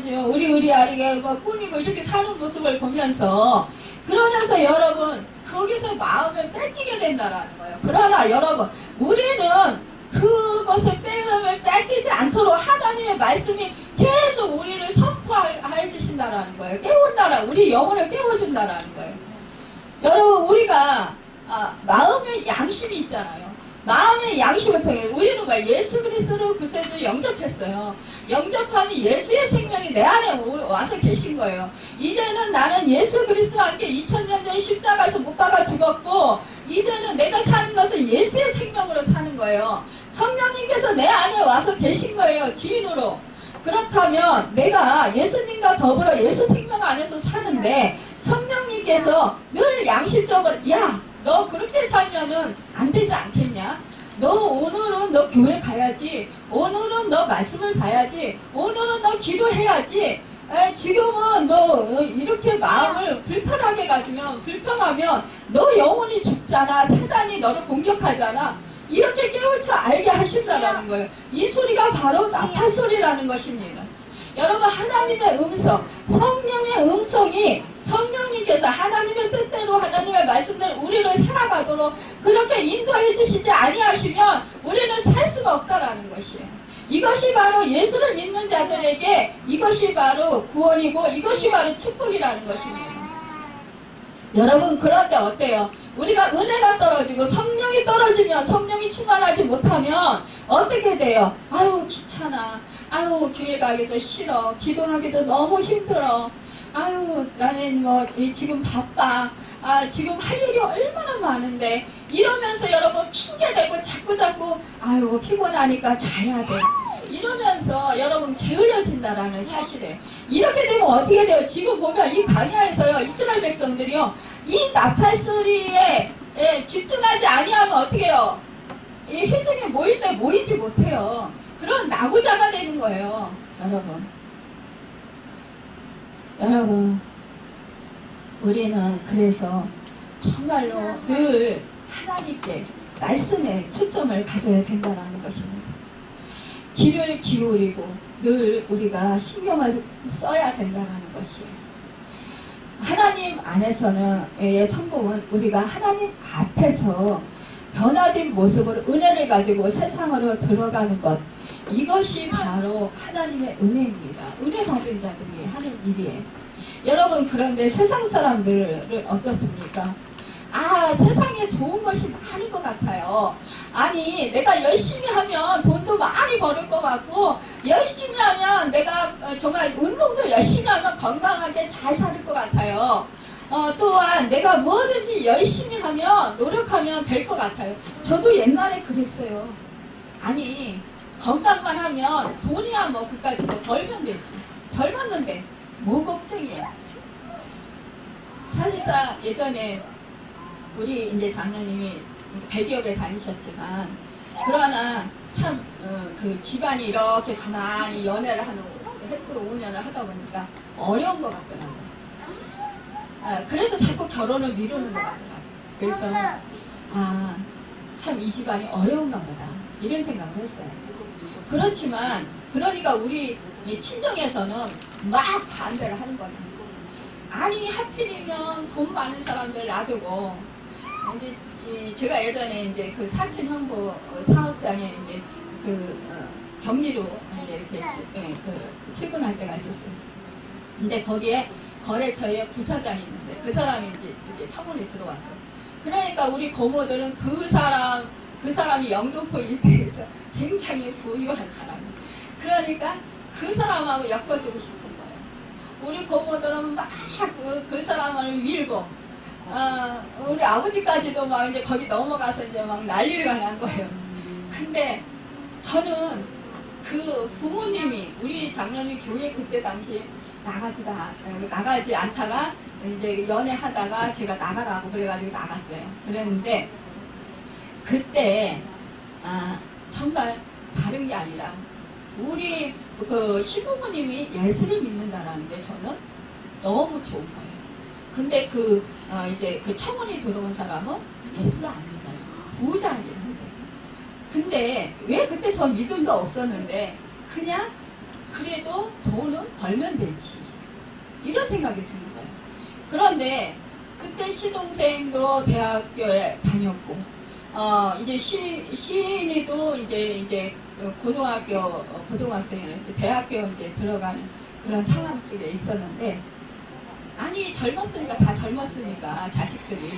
의리아리게 꾸미고 이렇게 사는 모습을 보면서, 그러면서 여러분 거기서 마음을 뺏기게 된다라는 거예요. 그러나 여러분, 우리는 그것을 뺏기지 않도록 하나님의 말씀이 계속 우리를 선포해 주신다라는 거예요. 깨운다라, 우리 영혼을 깨워준다라는 거예요. 여러분, 우리가 마음의 양심이 있잖아요. 마음의 양심을 통해 우리는 예수 그리스도를 구세주로 영접했어요. 영접하니 예수의 생명이 내 안에 와서 계신 거예요. 이제는 나는 예수 그리스도와 함께 2000년 전 십자가에서 못 박아 죽었고, 이제는 내가 사는 것은 예수의 생명으로 사는 거예요. 성령님께서 내 안에 와서 계신 거예요, 주인으로. 그렇다면 내가 예수님과 더불어 예수 생명 안에서 사는데, 성령님께서 늘 양심적으로 너 그렇게 살면은 안 되지 않겠냐? 너 오늘은 너 교회 가야지, 오늘은 너 말씀을 봐야지, 오늘은 너 기도해야지, 지금은 너 이렇게 마음을 불편하게 불편하면 너 영혼이 죽잖아, 사단이 너를 공격하잖아, 이렇게 깨우쳐 알게 하신다라는 거예요. 이 소리가 바로 나팔소리라는 것입니다. 여러분, 하나님의 음성, 성령의 음성이 성령님께서 하나님의 뜻대로 하나님의 말씀대로 우리를 살아가도록 그렇게 인도해 주시지 아니하시면 우리는 살 수가 없다라는 것이에요. 이것이 바로 예수를 믿는 자들에게 이것이 바로 구원이고 이것이 바로 축복이라는 것입니다. 여러분, 그런데 어때요? 우리가 은혜가 떨어지고 성령이 떨어지면, 성령이 충만하지 못하면 어떻게 돼요? 아유 귀찮아, 아유 교회 가기도 싫어, 기도하기도 너무 힘들어, 아유, 나는 뭐 지금 바빠. 지금 할 일이 얼마나 많은데 이러면서 여러분 핑계대고 자꾸 아유 피곤하니까 자야 돼. 이러면서 여러분 게을러진다라는 사실이에요. 이렇게 되면 어떻게 돼요? 지금 보면 이 광야에서요 이스라엘 백성들이요 이 나팔 소리에 집중하지 아니하면 어떻게 해요? 이 회중이 모일 때 모이지 못해요. 그런 나고자가 되는 거예요. 여러분 우리는 그래서 정말로 늘 하나님께 말씀에 초점을 가져야 된다는 것입니다. 귀를 기울이고 늘 우리가 신경을 써야 된다는 것이에요. 하나님 안에서는 성공은 우리가 하나님 앞에서 변화된 모습으로 은혜를 가지고 세상으로 들어가는 것, 이것이 바로 하나님의 은혜입니다. 은혜 받은 자들이 하는 일이에요. 여러분, 그런데 세상 사람들은 어떻습니까? 세상에 좋은 것이 많은 것 같아요. 아니, 내가 열심히 하면 돈도 많이 벌을 것 같고, 열심히 하면 내가 정말 운동도 열심히 하면 건강하게 잘 살 것 같아요. 또한 내가 뭐든지 열심히 하면, 노력하면 될 것 같아요. 저도 옛날에 그랬어요. 아니, 건강만 하면 돈이야 뭐 그까지 뭐 벌면 되지. 젊었는데 뭐 걱정이야. 사실상 예전에 우리 이제 장로님이 대기업에 다니셨지만, 그러나 참 그 집안이 이렇게 가만히 연애를 하는 횟수로 5년을 하다 보니까 어려운 것 같더라고요. 그래서 자꾸 결혼을 미루는 것 같더라고요. 그래서 참 이 집안이 어려운가 보다 이런 생각을 했어요. 그렇지만 그러니까 우리 친정에서는 막 반대를 하는 거예요. 아니, 하필이면 돈 많은 사람들 놔두고, 이제 제가 예전에 이제 그 사진 홍보 사업장에 이제 격리로 이제 이렇게 출근할 때가 있었어요. 근데 거기에 거래처에 부사장이 있는데 그 사람이 이제 청문회 들어왔어요. 그러니까 우리 고모들은 그 사람이 영등포 일대에서 굉장히 부유한 사람이에요. 그러니까 그 사람하고 엮어주고 싶은 거예요. 우리 고모들은 막 그 사람을 밀고, 우리 아버지까지도 막 이제 거기 넘어가서 이제 막 난리가 난 거예요. 근데 저는 그 부모님이, 우리 장로님 교회 그때 당시 나가지 않다가 이제 연애하다가 제가 나가라고 그래가지고 나갔어요. 그랬는데 그때 정말 다른 게 아니라 우리 그 시부모님이 예수를 믿는다라는 게 저는 너무 좋은 거예요. 근데 이제 그 청혼이 들어온 사람은 예수를 안 믿어요. 부자이긴 한데. 근데 왜 그때 저 믿음도 없었는데 그냥 그래도 돈은 벌면 되지, 이런 생각이 드는 거예요. 그런데 그때 시동생도 대학교에 다녔고, 이제 시인이도 이제 고등학생이 대학교 이제 들어가는 그런 상황 속에 있었는데, 아니, 젊었으니까 다 젊었으니까 자식들이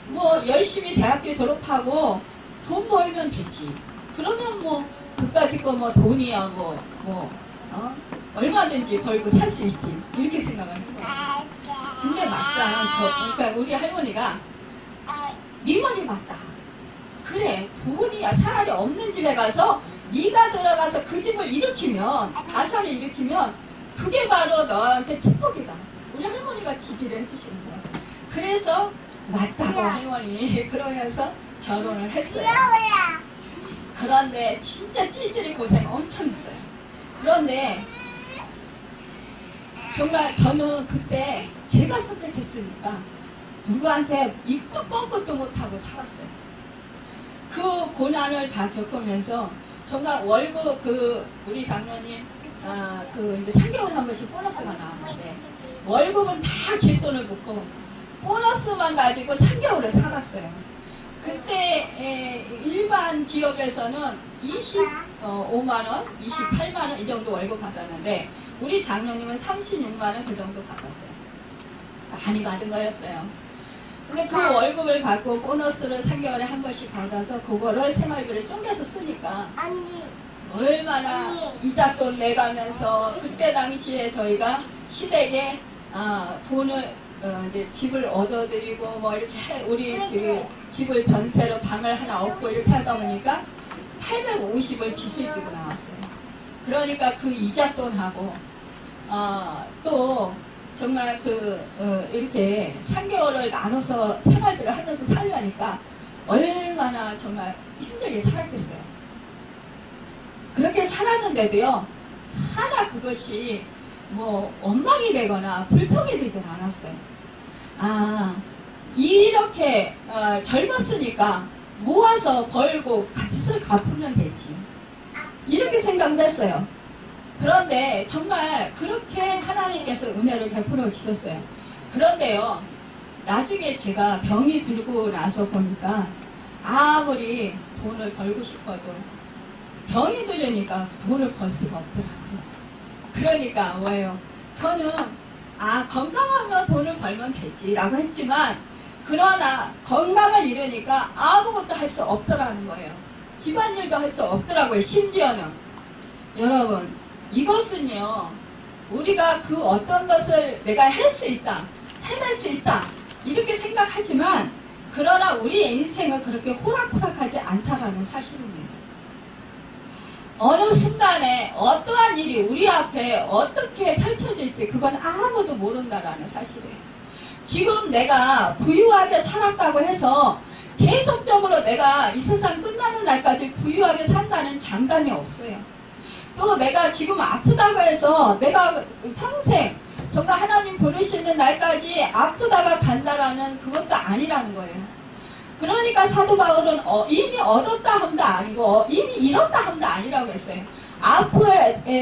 뭐 열심히 대학교 졸업하고 돈 벌면 되지. 그러면 뭐 그까짓 거 뭐 돈이야 얼마든지 벌고 살 수 있지, 이렇게 생각을 한 거예요. 근데 막상 그러니까 우리 할머니가 네 말이 맞다. 그래, 돈이야. 차라리 없는 집에 가서 네가 들어가서 그 집을 일으키면, 가사를 일으키면 그게 바로 너한테 축복이다. 우리 할머니가 지지를 해주시는 거예요. 그래서 맞다고 할머니 그러면서 결혼을 했어요. 그런데 진짜 찔찔이 고생 엄청 했어요. 그런데 정말 저는 그때 제가 선택했으니까 누구한테 입도 뻥끗도 못하고 살았어요. 그 고난을 다 겪으면서 정말 월급 우리 장로님 이제 3개월에 한 번씩 보너스가 나왔는데 월급은 다 갯돈을 붓고 보너스만 가지고 3개월을 살았어요. 그때 일반 기업에서는 25만원, 28만원 이 정도 월급 받았는데 우리 장로님은 36만원 그 정도 받았어요. 많이 받은 거였어요. 근데 그 월급을 받고 보너스를 3개월에 한 번씩 받아서 그거를 생활비를 쪼개서 쓰니까 얼마나 이자돈 내가면서, 그때 당시에 저희가 시댁에 돈을 이제 집을 얻어드리고 뭐 이렇게 우리 집을 전세로 방을 하나 얻고 이렇게 하다 보니까 850을 빚을 지고 나왔어요. 그러니까 그 이잣돈하고 또 정말 이렇게 3개월을 나눠서 생활들을 하면서 살려니까 얼마나 정말 힘들게 살았겠어요. 그렇게 살았는데도요, 하나 그것이 뭐 원망이 되거나 불평이 되진 않았어요. 이렇게 젊었으니까 모아서 벌고 값을 갚으면 되지, 이렇게 생각을 했어요. 그런데 정말 그렇게 하나님께서 은혜를 베풀어 주셨어요. 그런데요, 나중에 제가 병이 들고 나서 보니까 아무리 돈을 벌고 싶어도 병이 들으니까 돈을 벌 수가 없더라고요. 그러니까 뭐예요? 저는 건강하면 돈을 벌면 되지라고 했지만, 그러나 건강을 잃으니까 아무것도 할 수 없더라는 거예요. 집안일도 할 수 없더라고요. 심지어는 여러분, 이것은요, 우리가 그 어떤 것을 내가 할 수 있다, 해낼 수 있다 이렇게 생각하지만, 그러나 우리의 인생은 그렇게 호락호락하지 않다라는 사실입니다. 어느 순간에 어떠한 일이 우리 앞에 어떻게 펼쳐질지 그건 아무도 모른다라는 사실이에요. 지금 내가 부유하게 살았다고 해서 계속적으로 내가 이 세상 끝나는 날까지 부유하게 산다는 장담이 없어요. 또 내가 지금 아프다고 해서 내가 평생 정말 하나님 부르시는 날까지 아프다가 간다라는 그것도 아니라는 거예요. 그러니까 사도 바울은 이미 얻었다 함도 아니고 이미 잃었다 함도 아니라고 했어요. 앞으로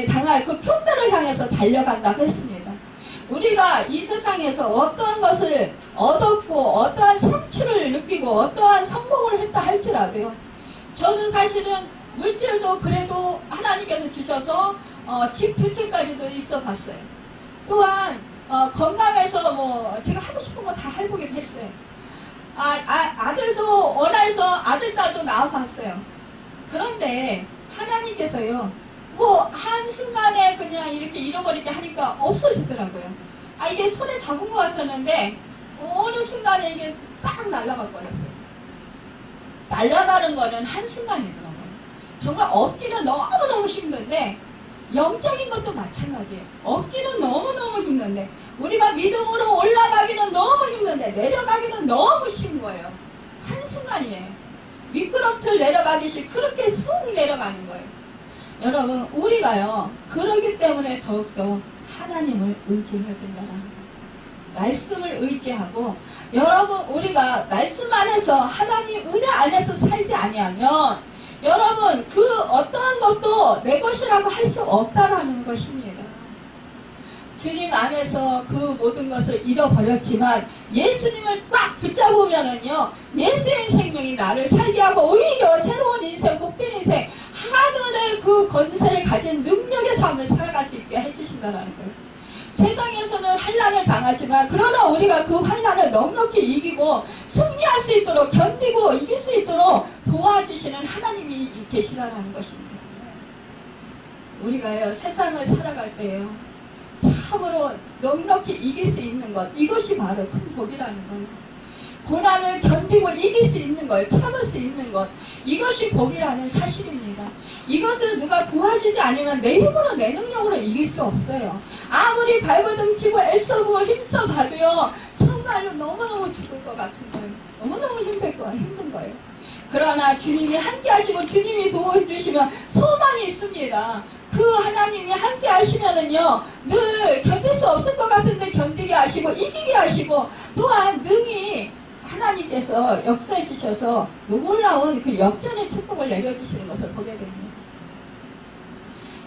당할 그 표대를 향해서 달려간다고 했습니다. 우리가 이 세상에서 어떠한 것을 얻었고 어떠한 성취를 느끼고 어떠한 성공을 했다 할지라도요, 저는 사실은 물질도 그래도 하나님께서 주셔서 집 두 채까지도 있어 봤어요. 또한 건강해서 뭐 제가 하고 싶은 거 다 해보긴 했어요. 아들도 원해서 아들, 딸도 낳아봤어요. 그런데 하나님께서요, 뭐 한순간에 그냥 이렇게 잃어버리게 하니까 없어지더라고요. 이게 손에 잡은 것 같았는데 어느 순간에 이게 싹 날아가 버렸어요. 날아가는 거는 한순간이더라고요. 정말 얻기는 너무너무 힘든데, 영적인 것도 마찬가지예요. 얻기는 너무너무 힘든데, 우리가 믿음으로 올라가기는 너무 힘든데 내려가기는 너무 쉬운 거예요. 한순간이에요. 미끄럼틀 내려가듯이 그렇게 쑥 내려가는 거예요. 여러분, 우리가요, 그러기 때문에 더욱더 하나님을 의지해야 된다는 거예요. 말씀을 의지하고, 여러분, 우리가 말씀 안에서 하나님 은혜 안에서 살지 아니하면 여러분, 그 어떠한 것도 내 것이라고 할 수 없다라는 것입니다. 주님 안에서 그 모든 것을 잃어버렸지만 예수님을 꽉 붙잡으면은요, 예수의 생명이 나를 살게 하고 오히려 새로운 인생, 복된 인생, 하늘의 그 권세를 가진 능력의 삶을 살아갈 수 있게 해주신다는 거예요. 세상에서는 환난을 당하지만, 그러나 우리가 그 환난을 넉넉히 이기고 승리할 수 있도록, 견디고 이길 수 있도록 도와주시는 하나님이 계시다는 것입니다. 우리가요, 세상을 살아갈 때요, 참으로 넉넉히 이길 수 있는 것, 이것이 바로 큰 복이라는 거예요. 고난을 견디고 이길 수 있는 것, 참을 수 있는 것, 이것이 복이라는 사실입니다. 이것을 누가 도와주지 않으면 내 힘으로, 내 능력으로 이길 수 없어요. 아무리 발버둥치고 애써보고 힘써봐도요, 정말로 너무너무 죽을 것 같은 거예요. 너무너무 힘든 거예요. 그러나 주님이 함께 하시고 주님이 도와주시면 소망이 있습니다. 그 하나님이 함께 하시면은요, 늘 견딜 수 없을 것 같은데 견디게 하시고 이기게 하시고, 또한 능히 하나님께서 역사해 주셔서 놀라운 그 역전의 축복을 내려주시는 것을 보게 됩니다.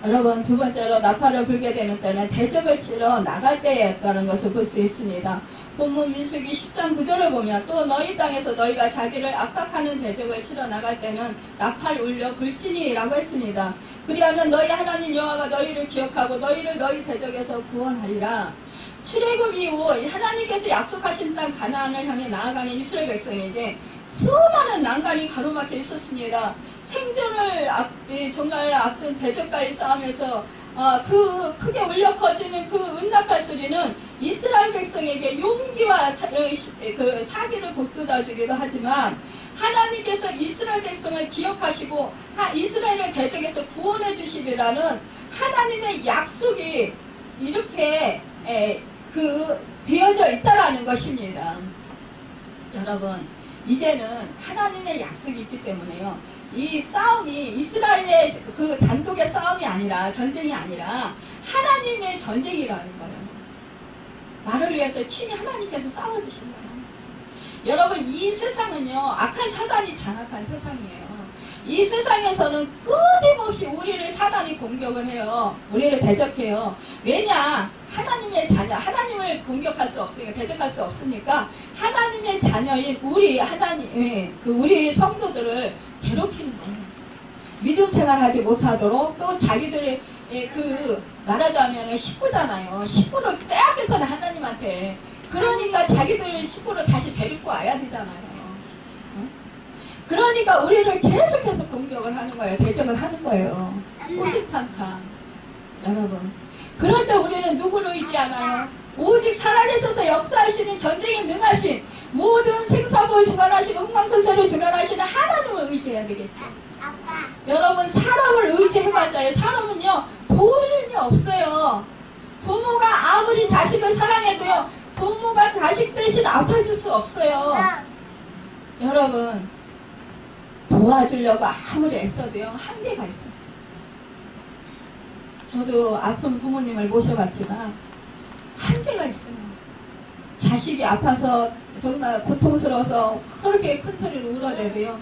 여러분, 두 번째로 나팔을 불게 되는 때는 대적을 치러 나갈 때였다는 것을 볼 수 있습니다. 본문 민수기 10장 9절을 보면, 또 너희 땅에서 너희가 자기를 압박하는 대적을 치러 나갈 때는 나팔 울려 불지니라고 했습니다. 그리하면 너희 하나님 여호와가 너희를 기억하고 너희를 너희 대적에서 구원하리라. 출애굽 이후 하나님께서 약속하신 땅 가나안을 향해 나아가는 이스라엘 백성에게 수많은 난관이 가로막혀 있었습니다. 생존을 정말 앞둔 대적과의 싸움에서 그 크게 울려 퍼지는 그 은낙할 소리는 이스라엘 백성에게 용기와 그 사기를 북돋아 주기도 하지만 하나님께서 이스라엘 백성을 기억하시고 이스라엘을 대적에서 구원해 주시리라는 하나님의 약속이 이렇게 되어져 있다라는 것입니다. 여러분, 이제는 하나님의 약속이 있기 때문에요. 이 싸움이 이스라엘의 그 단독의 싸움이 아니라, 전쟁이 아니라 하나님의 전쟁이라는 거예요. 나를 위해서 친히 하나님께서 싸워주신다. 여러분, 이 세상은요, 악한 사단이 장악한 세상이에요. 이 세상에서는 끊임없이 우리를 사단이 공격을 해요. 우리를 대적해요. 왜냐? 하나님의 자녀, 하나님을 공격할 수 없으니까, 대적할 수 없으니까 하나님의 자녀인 우리 우리 성도들을 괴롭히는 거예요. 믿음 생활하지 못하도록, 또 자기들의 말하자면 식구잖아요. 식구를 빼앗겼잖아요, 하나님한테. 그러니까 자기들 식구를 다시 데리고 와야 되잖아요. 그러니까 우리를 계속해서 공격을 하는 거예요. 대적을 하는 거예요. 호시탐탐. 여러분, 그럴 때 우리는 누구를 의지하나요? 오직 살아계셔서 역사하시는, 전쟁에 능하신, 모든 생사부를 주관하시고 흥망성쇠를 주관하시는 하나님을 의지해야 되겠죠. 여러분, 사람을 의지해봤자요, 사람은요 도울 힘이 없어요. 부모가 아무리 자식을 사랑해도요, 부모가 자식 대신 아파줄 수 없어요. 여러분, 도와주려고 아무리 애써도요, 한계가 있어요. 저도 아픈 부모님을 모셔봤지만 한계가 있어요. 자식이 아파서 정말 고통스러워서 그렇게 큰 소리로 울어대도요,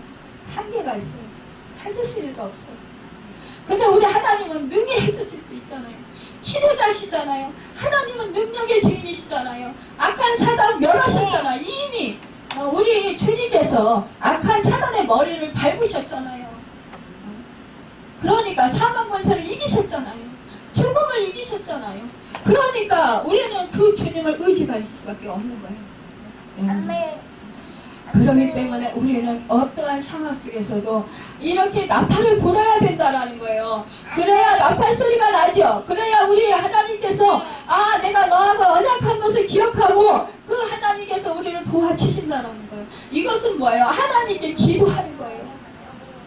한계가 있어요. 해주실 일도 없어요. 근데 우리 하나님은 능히 해주실 수 있잖아요. 치료자시잖아요. 하나님은 능력의 주인이시잖아요. 악한 사단 멸하셨잖아요. 이미 우리 주님께서 악한 사단의 머리를 밟으셨잖아요. 그러니까 사망 권세를 이기셨잖아요. 죽음을 이기셨잖아요. 그러니까 우리는 그 주님을 의지할 수밖에 없는 거예요. 그렇기 때문에 우리는 어떠한 상황 속에서도 이렇게 나팔을 불어야 된다라는 거예요. 그래야 나팔 소리가 나죠. 그래야 우리 하나님께서 내가 너하고 언약한 것을 기억하고 그 하나님께서 우리를 도와주신다라는 거예요. 이것은 뭐예요? 하나님께 기도하는 거예요.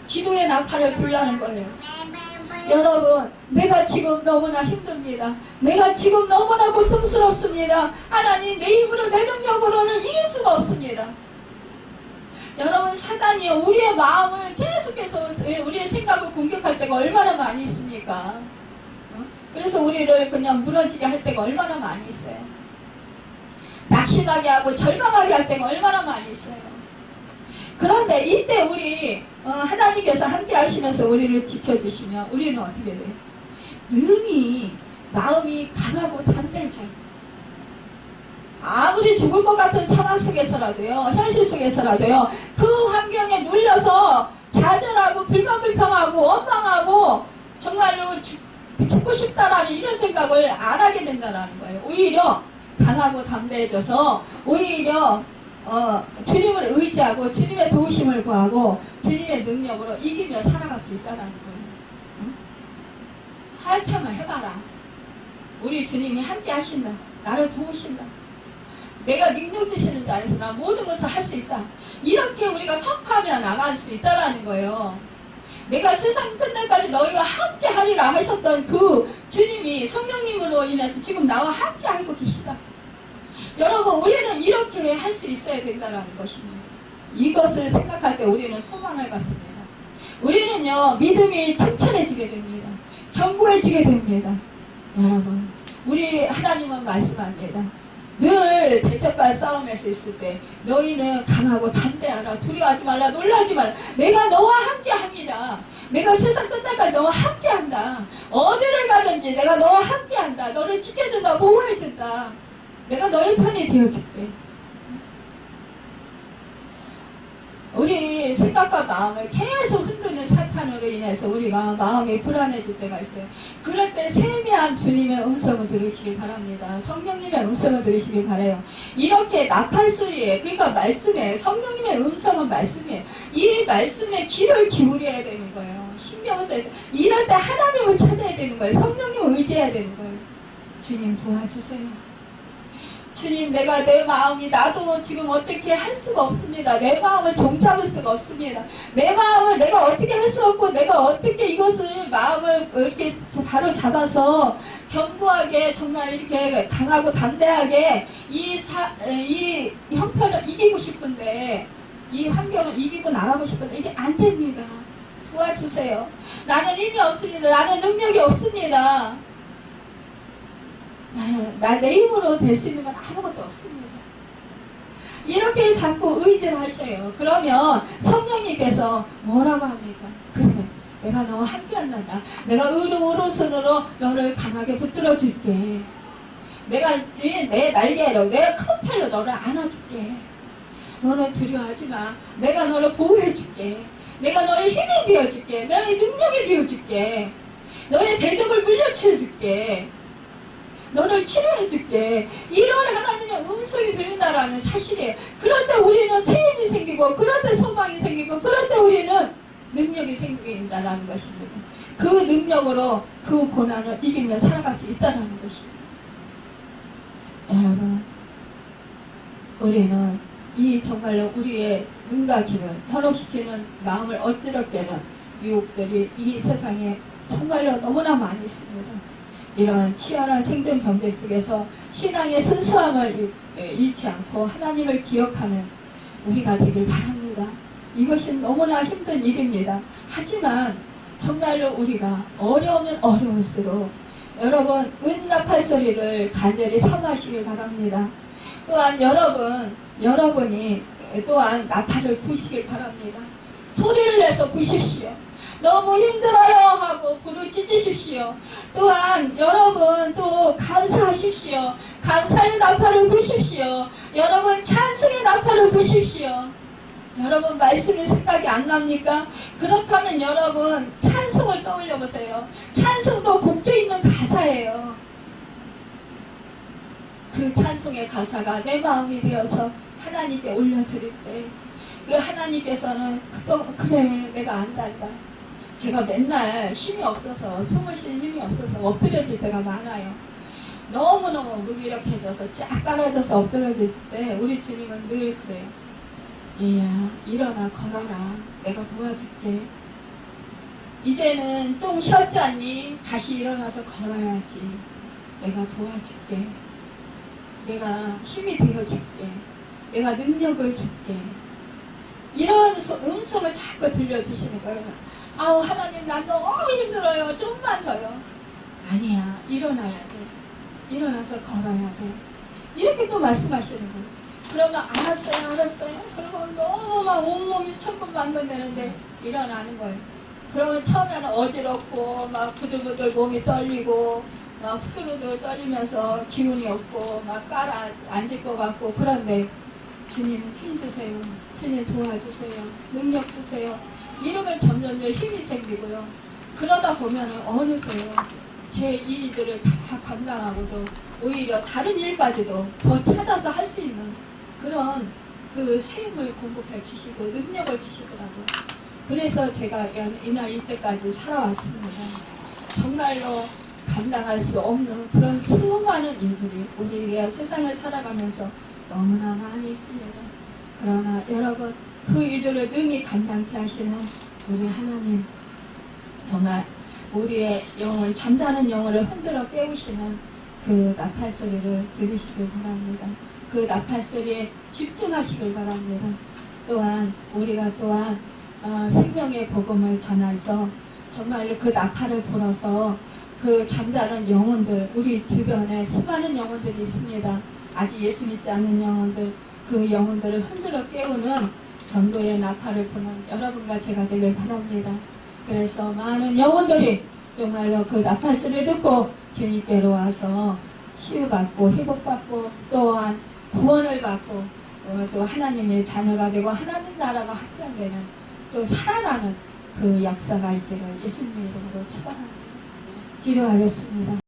기도의 나팔을 불라는 거예요. 여러분, 내가 지금 너무나 힘듭니다. 내가 지금 너무나 고통스럽습니다. 하나님, 내 힘으로, 내 능력으로는 이길 수가 없습니다. 여러분, 사단이요, 우리의 마음을 계속해서 우리의 생각을 공격할 때가 얼마나 많이 있습니까? 그래서 우리를 그냥 무너지게 할 때가 얼마나 많이 있어요. 낙심하게 하고 절망하게 할 때가 얼마나 많이 있어요. 그런데 이때 우리 하나님께서 함께 하시면서 우리를 지켜주시면 우리는 어떻게 돼요? 능히 마음이 강하고 담대해져요. 아무리 죽을 것 같은 상황 속에서라도요, 현실 속에서라도요, 그 환경에 눌려서 좌절하고 불만불평하고 원망하고 정말로 죽고 싶다라는 이런 생각을 안 하게 된다는 거예요. 오히려 강하고 담대해져서 오히려 주님을 의지하고 주님의 도우심을 구하고 주님의 능력으로 이기며 살아갈 수 있다는 거예요. 응? 할 테면 해봐라. 우리 주님이 함께 하신다. 나를 도우신다. 내가 능력 주시는 자에서 나 모든 것을 할 수 있다. 이렇게 우리가 선포하며 나갈 수 있다는 거예요. 내가 세상 끝날까지 너희와 함께 하리라 하셨던 그 주님이 성령님으로 인해서 지금 나와 함께 하고 계시다. 여러분, 우리는 이렇게 할 수 있어야 된다는 것입니다. 이것을 생각할 때 우리는 소망을 갖습니다. 우리는요, 믿음이 튼튼해지게 됩니다. 견고해지게 됩니다. 여러분, 우리 하나님은 말씀합니다. 늘 대적과 싸움에서 있을 때 너희는 강하고 담대하라. 두려워하지 말라. 놀라지 말라. 내가 너와 함께 합니다. 내가 세상 끝날까지 너와 함께 한다. 어디를 가든지 내가 너와 함께 한다. 너를 지켜준다. 보호해준다. 내가 너의 편이 되어줄게. 우리 생각과 마음을 계속 흔드는 사탄으로 인해서 우리가 마음이 불안해질 때가 있어요. 그럴 때 세미한 주님의 음성을 들으시길 바랍니다. 성령님의 음성을 들으시길 바라요. 이렇게 나팔 소리에, 그러니까 말씀에, 성령님의 음성은 말씀이에요. 이 말씀에 귀를 기울여야 되는 거예요. 신경을 써야 돼. 이럴 때 하나님을 찾아야 되는 거예요. 성령님을 의지해야 되는 거예요. 주님 도와주세요. 주님, 내가 내 마음이 나도 지금 어떻게 할 수가 없습니다. 내 마음을 종잡을 수가 없습니다. 내 마음을 내가 어떻게 할 수 없고 내가 어떻게 이것을 마음을 이렇게 바로 잡아서 견고하게 정말 이렇게 강하고 담대하게 이 형편을 이기고 싶은데 이 환경을 이기고 나가고 싶은데 이게 안 됩니다. 도와주세요. 나는 힘이 없습니다. 나는 능력이 없습니다. 내 힘으로 될 수 있는 건 아무것도 없습니다. 이렇게 자꾸 의지를 하셔요. 그러면 성령님께서 뭐라고 합니까? 그래, 내가 너와 함께한단다. 내가 오른손으로 너를 강하게 붙들어 줄게. 내가 내 날개로, 내 큰 팔로 너를 안아줄게. 너는 두려워하지 마. 내가 너를 보호해 줄게. 내가 너의 힘이 되어줄게. 너의 능력이 되어줄게. 너의 대적을 물려치워 줄게. 너를 치료해줄게. 이런 하나님의 음성이 들린다라는 사실이에요. 그럴 때 우리는 책임이 생기고, 그럴 때 소망이 생기고, 그럴 때 우리는 능력이 생긴다라는 것입니다. 그 능력으로 그 고난을 이기며 살아갈 수 있다는 것입니다. 여러분, 우리는 이 정말로 우리의 눈과 귀를 현혹시키는 마음을 어지럽게는 유혹들이 이 세상에 정말로 너무나 많이 있습니다. 이런 치열한 생존 경제 속에서 신앙의 순수함을 잃지 않고 하나님을 기억하는 우리가 되길 바랍니다. 이것이 너무나 힘든 일입니다. 하지만 정말로 우리가 어려우면 어려울수록 여러분 은나팔 소리를 간절히 사모하시길 바랍니다. 또한 여러분이 또한 나팔을 부시길 바랍니다. 소리를 내서 부십시오. 너무 힘들어요 하고 불을 찢으십시오. 또한 여러분 또 감사하십시오. 감사의 나팔을 부십시오. 여러분 찬송의 나팔을 부십시오. 여러분 말씀이 생각이 안 납니까? 그렇다면 여러분 찬송을 떠올려 보세요. 찬송도 곡조 있는 가사예요. 그 찬송의 가사가 내 마음이 되어서 하나님께 올려드릴 때 그 하나님께서는 그래 내가 안단다. 제가 맨날 힘이 없어서 숨을 쉴 힘이 없어서 엎드려질 때가 많아요. 너무너무 무기력해져서 쫙 깔아져서 엎드려질 때 우리 주님은 늘 그래요. 얘야 일어나 걸어라. 내가 도와줄게. 이제는 좀 쉬었지 않니? 다시 일어나서 걸어야지. 내가 도와줄게. 내가 힘이 되어줄게. 내가 능력을 줄게. 이런 음성을 자꾸 들려주시는 거예요. 아우 하나님 난 너무 힘들어요. 좀만 더요. 아니야. 일어나야 돼. 일어나서 걸어야 돼. 이렇게 또 말씀하시는 거예요. 그러면 알았어요. 그러면 너무 막 온몸이 천근만근되는데 일어나는 거예요. 그러면 처음에는 어지럽고 막 부들부들 몸이 떨리고 막 후들후들 떨리면서 기운이 없고 막 앉을 것 같고 그런데 주님 힘주세요. 주님 도와주세요. 능력 주세요. 이러면 점점 힘이 생기고요. 그러다 보면 어느새요. 제 일들을 다 감당하고도 오히려 다른 일까지도 더 찾아서 할 수 있는 그런 그 힘을 공급해 주시고 능력을 주시더라고요. 그래서 제가 이날 이때까지 살아왔습니다. 정말로 감당할 수 없는 그런 수많은 일들이 우리가 세상을 살아가면서 너무나 많이 있습니다. 그러나 여러분 그 일들을 능히 감당케 하시는 우리 하나님 정말 우리의 영을 잠자는 영혼을 흔들어 깨우시는 그 나팔 소리를 들으시길 바랍니다. 그 나팔 소리에 집중하시길 바랍니다. 또한 우리가 또한 생명의 복음을 전해서 정말로 그 나팔을 불어서 그 잠자는 영혼들 우리 주변에 수많은 영혼들이 있습니다. 아직 예수 믿지 않는 영혼들 그 영혼들을 흔들어 깨우는 전도의 나팔을 부는 여러분과 제가 되길 바랍니다. 그래서 많은 영혼들이 정말로 그 나팔 소리를 듣고 주님께로 와서 치유받고 회복받고 또한 구원을 받고 또 하나님의 자녀가 되고 하나님 나라가 확장되는 또 살아나는 그 역사가 있기를 예수님의 이름으로 축원합니다. 기도하겠습니다.